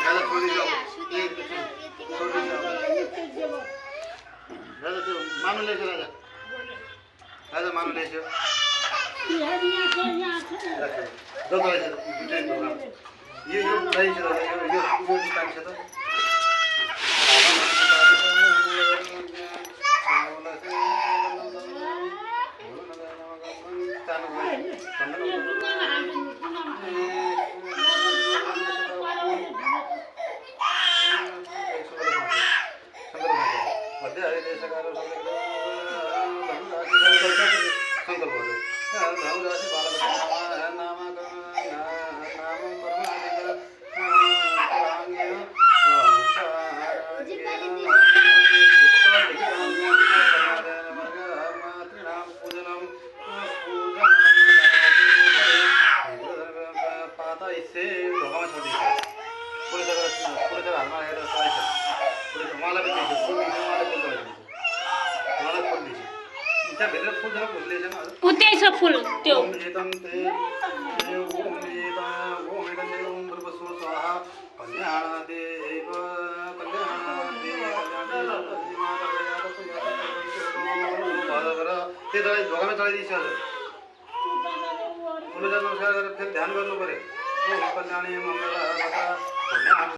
दादा थोडी जाऊ दादा तू मानून लिहायचं दादा दादा मानून लिहायचं ये राहायचं दादा उद्याचं फुल त्यो ते दोघांना चढाई दिवशी फुलं नमस्कार ध्यान गर्नु पर्यो कल्याणी मङ्गल